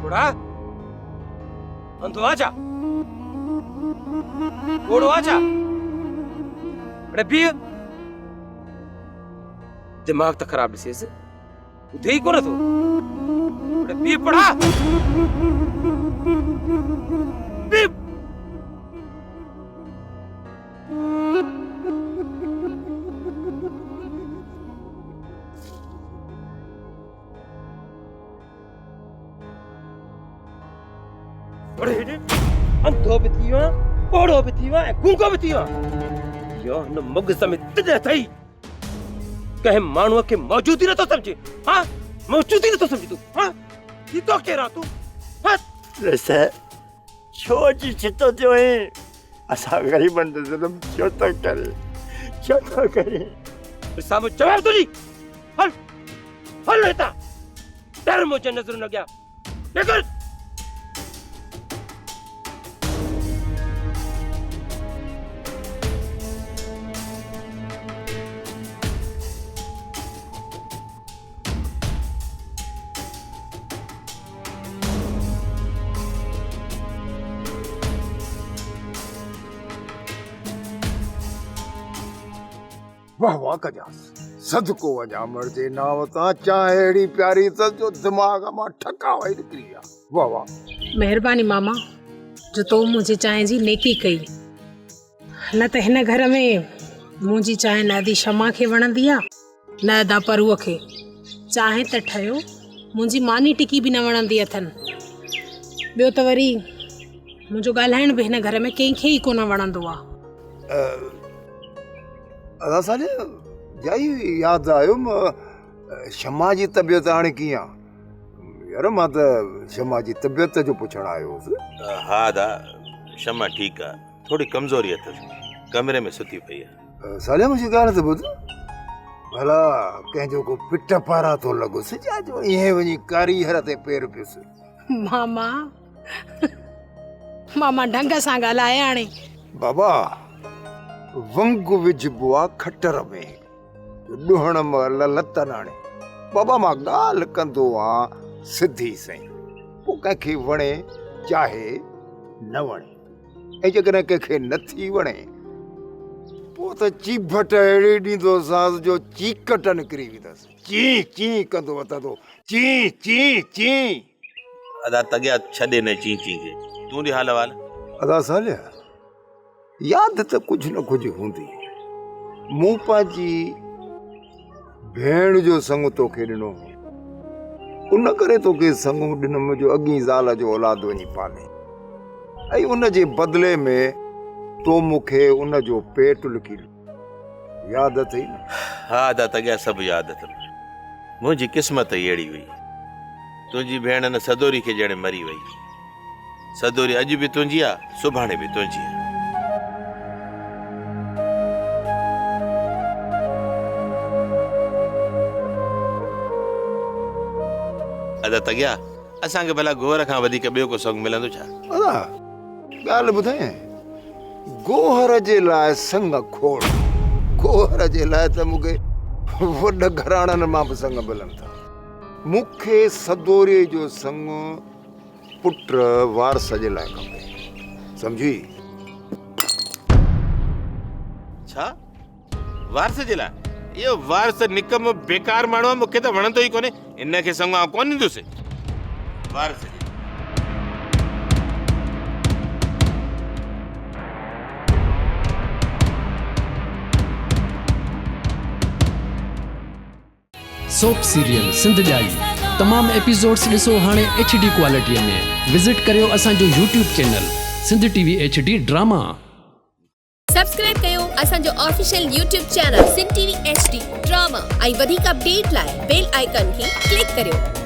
घोड़ा अंधो आजा घोड़ो आजा अरे भी दिमाग तो खराब डिसेस उधे ही कोन तो अरे भी पढ़ा भी अंधो भी थियो कोड़ो भी थियो गूंगो भी थियो यो न मगज़ में तजे थई कहे मानव के मौजूदी न तो समझे हां मौजूदी न तो समझ तू हां ये तो केरा तू हां वैसे छोटी चितो जो है असा गरीबन दे जुल्म क्यों तो करे सामो जवाब दो जी हल लेता डर मुझे नजर न गया लेकिन वाह वाह कजास सदको वजा मर्दे नावता चाहेड़ी प्यारी त जो दिमाग में ठका वही निकरी आ वाह वाह मेहरबानी मामा जो तो मुझे चाहे जी नेकी कई न त हिन घर में मुझी चाहे नादी शमा के वणंदी आ न अदा परुअ के चाहे त ठयो मुझी मानी टिकी भी न वणंदी अथन बियो त वरी मुझो ॻाल्हाइण भी हिन घर में कंहिंखे ई कोन वणंदो आ अदा साले जाई याद आयो शमा जी तबियत हाणे कीअं यार मां त शमा जी तबियत जो पुछण आयो हुअसि हाँ दा शमा ठीक है थोड़ी कमजोरी है कमरे में सुती पई है साले मुझे ॻाल्हि त ॿुध भला कंहिंजो को पिट पारा तो लॻुसि जा जो ईअं वञी कारी हर ते पेर पियुसि मामा मामा ढंग सां ॻाल्हाए हाणे बाबा वंग विझबो आ खटर में ॾुहण महिल लत नाणे बाबा मां ॻाल्हि कंदो आहियां सिधी सही पोइ कंहिंखे वणे चाहे न वणे ऐं जेकॾहिं कंहिंखे नथी वणे पोइ त चीभट अहिड़ी ॾींदोसांसि जो चीकट निकिरी वेंदसि चीं चीं कंदो वतंदो चीं चीं चीं अदा तगिया छॾे न ची ची के तूं ॾे हाल वाल अदा सालिया याद त कुछ न कुछ हूंदी मूं पंहिंजी भेण जो संग तोखे ॾिनो उन करे तोखे संग ॾिनमि जो अॻी ज़ाल जो औलाद वञी पाले ऐं उन जे बदिले में तो मूंखे उन जो पेट लिखी याद अथई न हाँ अदा तगिया सभु यादि अथनि मुंहिंजी क़िस्मत ई अहिड़ी हुई तुंहिंजी भेण न सदोरी खे ॼणे मरी वई सदोरी अॼु बि तुंहिंजी आहे सुभाणे बि तुंहिंजी आहे अदा तगिया असांखे भला गोहर खां वधीक ॿियो को संग मिलंदो छा अदा ॻाल्हि ॿुधाए गोहर जे लाइ संग खोड़ गोहर जे लाइ त मूंखे वॾ घराणनि मां बि संग मिलनि था मूंखे सदोरीअ जो संग पुट वारस जे लाइ खपे सम्झी छा वारस जे लाइ इहो वारस निकम बेकार माण्हू आहे मूंखे त वणंदो ई कोन्हे इनखे संग आउं कोन ॾींदुसि वारस सोप सीरियल सिंध जाई तमाम एपिसोड्स ॾिसो हाणे HD क्वालिटीअ में विजिट करियो असांजो YouTube channel Sindh TV HD drama subscribe कयो असांजो official YouTube channel Sindh TV HD drama ऐं वधीक अपडेट लाइ बेल आइकन खे क्लिक करियो।